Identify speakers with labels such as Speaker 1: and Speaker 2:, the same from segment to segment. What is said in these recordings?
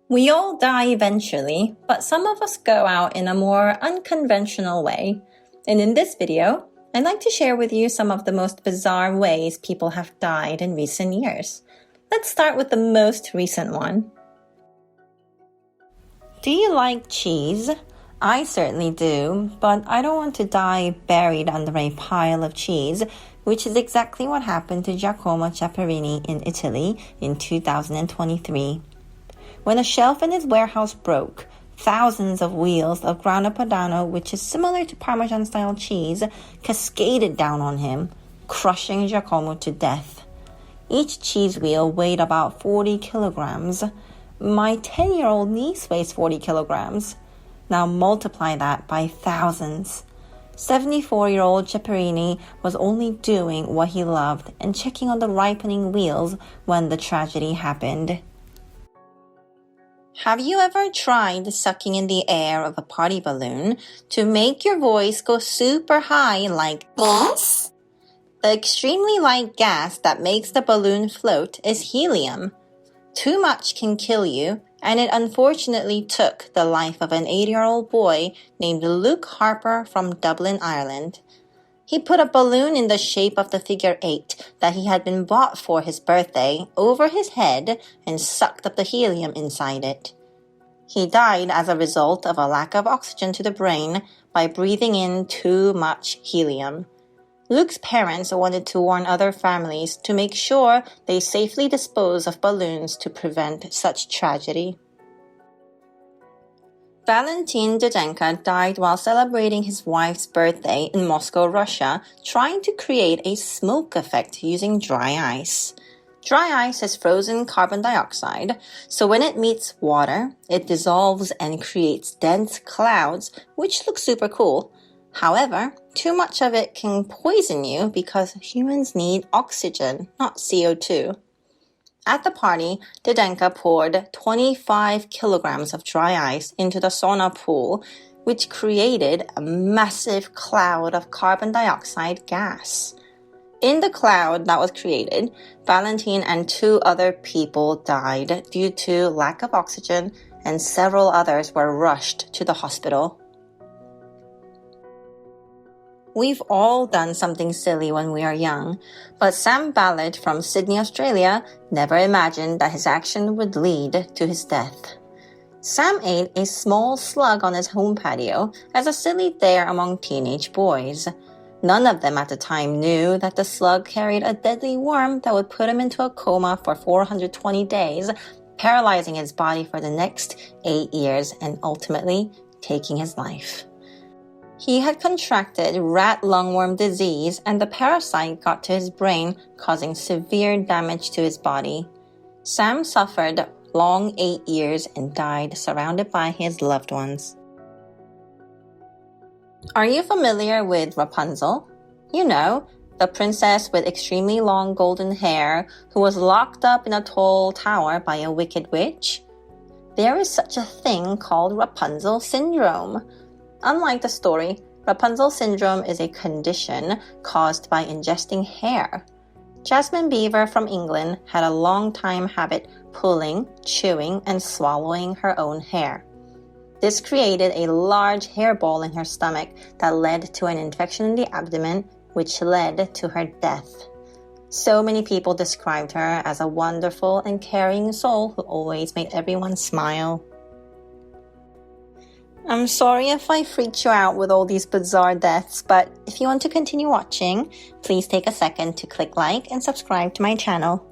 Speaker 1: We all die eventually, but some of us go out in a more unconventional way. And in this video, I'd like to share with you some of the most bizarre ways people have died in recent years. Let's start with the most recent one. Do you like cheese? I certainly do, but I don't want to die buried under a pile of cheese, which is exactly what happened to Giacomo Chiapparini in Italy in 2023. When a shelf in his warehouse broke, thousands of wheels of Grana Padano, which is similar to Parmesan-style cheese, cascaded down on him, crushing Giacomo to death. Each cheese wheel weighed about 40 kilograms. My 10-year-old niece weighs 40 kilograms. Now multiply that by thousands. 74-year-old Chiapparini was only doing what he loved and checking on the ripening wheels when the tragedy happened. Have you ever tried sucking in the air of a party balloon to make your voice go super high like this? The extremely light gas that makes the balloon float is helium. Too much can kill you, and it unfortunately took the life of an 8-year-old boy named Luke Harper from Dublin, Ireland. He put a balloon in the shape of the figure 8 that he had been bought for his birthday over his head and sucked up the helium inside it. He died as a result of a lack of oxygen to the brain by breathing in too much helium. Luke's parents wanted to warn other families to make sure they safely dispose of balloons to prevent such tragedy. Valentin Didenko died while celebrating his wife's birthday in Moscow, Russia, trying to create a smoke effect using dry ice. Dry ice is frozen carbon dioxide, so when it meets water, it dissolves and creates dense clouds, which look super cool. However, too much of it can poison you because humans need oxygen, not CO2. At the party, Didenko poured 25 kilograms of dry ice into the sauna pool, which created a massive cloud of carbon dioxide gas. In the cloud that was created, Valentin and 2 other people died due to lack of oxygen, and several others were rushed to the hospital. We've all done something silly when we are young, but Sam Ballard from Sydney, Australia, never imagined that his action would lead to his death. Sam ate a small slug on his home patio as a silly dare among teenage boys. None of them at the time knew that the slug carried a deadly worm that would put him into a coma for 420 days, paralyzing his body for the next 8 years and ultimately taking his life. He had contracted rat lungworm disease, and the parasite got to his brain, causing severe damage to his body. Sam suffered long 8 years and died surrounded by his loved ones. Are you familiar with Rapunzel? You know, the princess with extremely long golden hair who was locked up in a tall tower by a wicked witch? There is such a thing called Rapunzel syndrome. Unlike the story, Rapunzel syndrome is a condition caused by ingesting hair. Jasmine Beever from England had a long-time habit pulling, chewing, and swallowing her own hair. This created a large hairball in her stomach that led to an infection in the abdomen, which led to her death. So many people described her as a wonderful and caring soul who always made everyone smile. I'm sorry if I freaked you out with all these bizarre deaths, but if you want to continue watching, please take a second to click like and subscribe to my channel.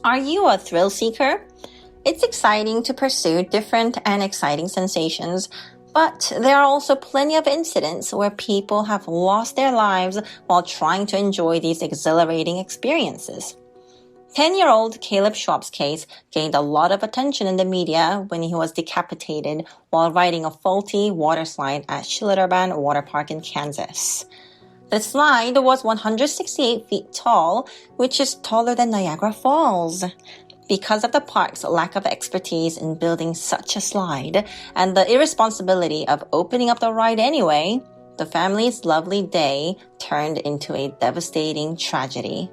Speaker 1: Are you a thrill seeker? It's exciting to pursue different and exciting sensations, but there are also plenty of incidents where people have lost their lives while trying to enjoy these exhilarating experiences. 10-year-old Caleb Schwab's case gained a lot of attention in the media when he was decapitated while riding a faulty water slide at SCHLITTERBAHN water park in Kansas. The slide was 168 feet tall, which is taller than Niagara Falls. Because of the park's lack of expertise in building such a slide and the irresponsibility of opening up the ride anyway, the family's lovely day turned into a devastating tragedy.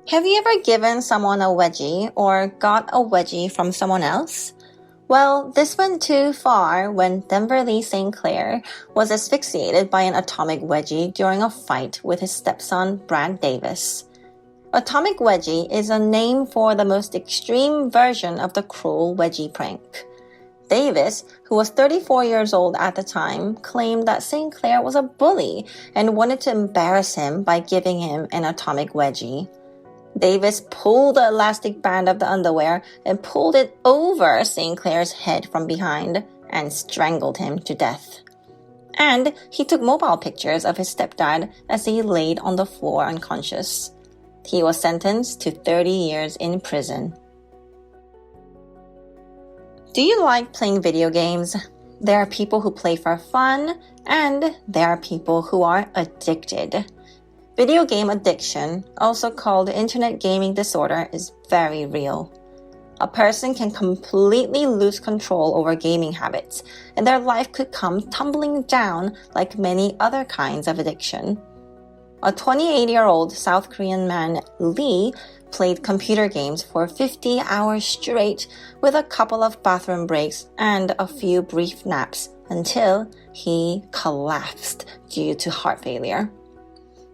Speaker 1: Have you ever given someone a wedgie or got a wedgie from someone else? Well, this went too far when Denverly St. Clair was asphyxiated by an atomic wedgie during a fight with his stepson, Brad Davis. Atomic wedgie is a name for the most extreme version of the cruel wedgie prank. Davis, who was 34 years old at the time, claimed that St. Clair was a bully and wanted to embarrass him by giving him an atomic wedgie. Davis pulled the elastic band of the underwear and pulled it over St. Clair's head from behind and strangled him to death. And he took mobile pictures of his stepdad as he laid on the floor unconscious. He was sentenced to 30 years in prison. Do you like playing video games? There are people who play for fun, and there are people who are addicted. Video game addiction, also called internet gaming disorder, is very real. A person can completely lose control over gaming habits, and their life could come tumbling down like many other kinds of addiction. A 28-year-old South Korean man, Lee, played computer games for 50 hours straight with a couple of bathroom breaks and a few brief naps until he collapsed due to heart failure.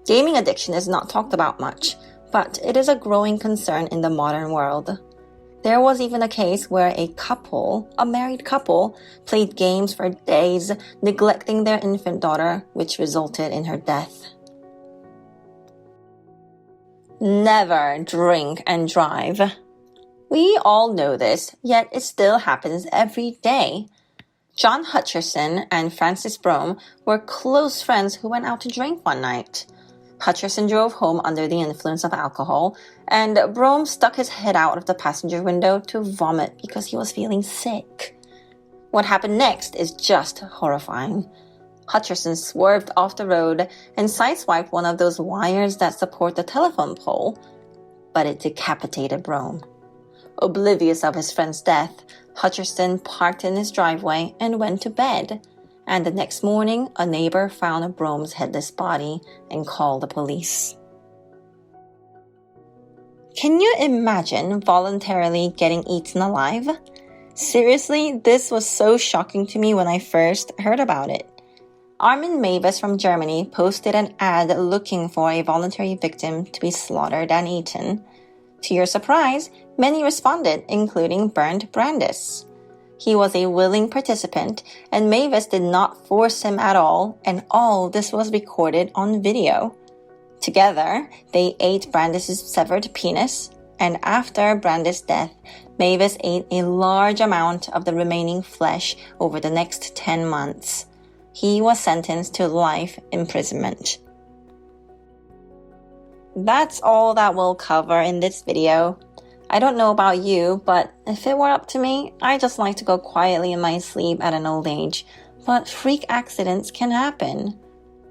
Speaker 1: Gaming addiction is not talked about much, but it is a growing concern in the modern world. There was even a case where a married couple, played games for days, neglecting their infant daughter, which resulted in her death. Never drink and drive. We all know this, yet it still happens every day. John Hutcherson and Francis Brohm were close friends who went out to drink one night. Hutcherson drove home under the influence of alcohol, and Brohm stuck his head out of the passenger window to vomit because he was feeling sick. What happened next is just horrifying. Hutcherson swerved off the road and sideswiped one of those wires that support the telephone pole, but it decapitated Brohm. Oblivious of his friend's death, Hutcherson parked in his driveway and went to bed, and the next morning a neighbor found Brohm's headless body and called the police. Can you imagine voluntarily getting eaten alive? Seriously, this was so shocking to me when I first heard about it. Armin Mavis from Germany posted an ad looking for a voluntary victim to be slaughtered and eaten. To your surprise, many responded, including Bernd Brandis. He was a willing participant, and Mavis did not force him at all, and all this was recorded on video. Together, they ate Brandis' severed penis, and after Brandis' death, Mavis ate a large amount of the remaining flesh over the next 10 months. He was sentenced to life imprisonment. That's all that we'll cover in this video. I don't know about you, but if it were up to me, I just like to go quietly in my sleep at an old age. But freak accidents can happen.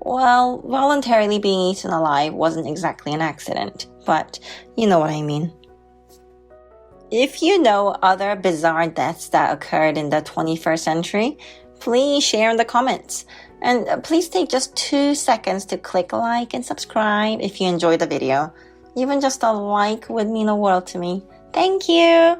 Speaker 1: Well, voluntarily being eaten alive wasn't exactly an accident, but you know what I mean. If you know other bizarre deaths that occurred in the 21st century, please share in the comments. And please take just 2 seconds to click like and subscribe if you enjoyed the video. Even just a like would mean the world to me. Thank you!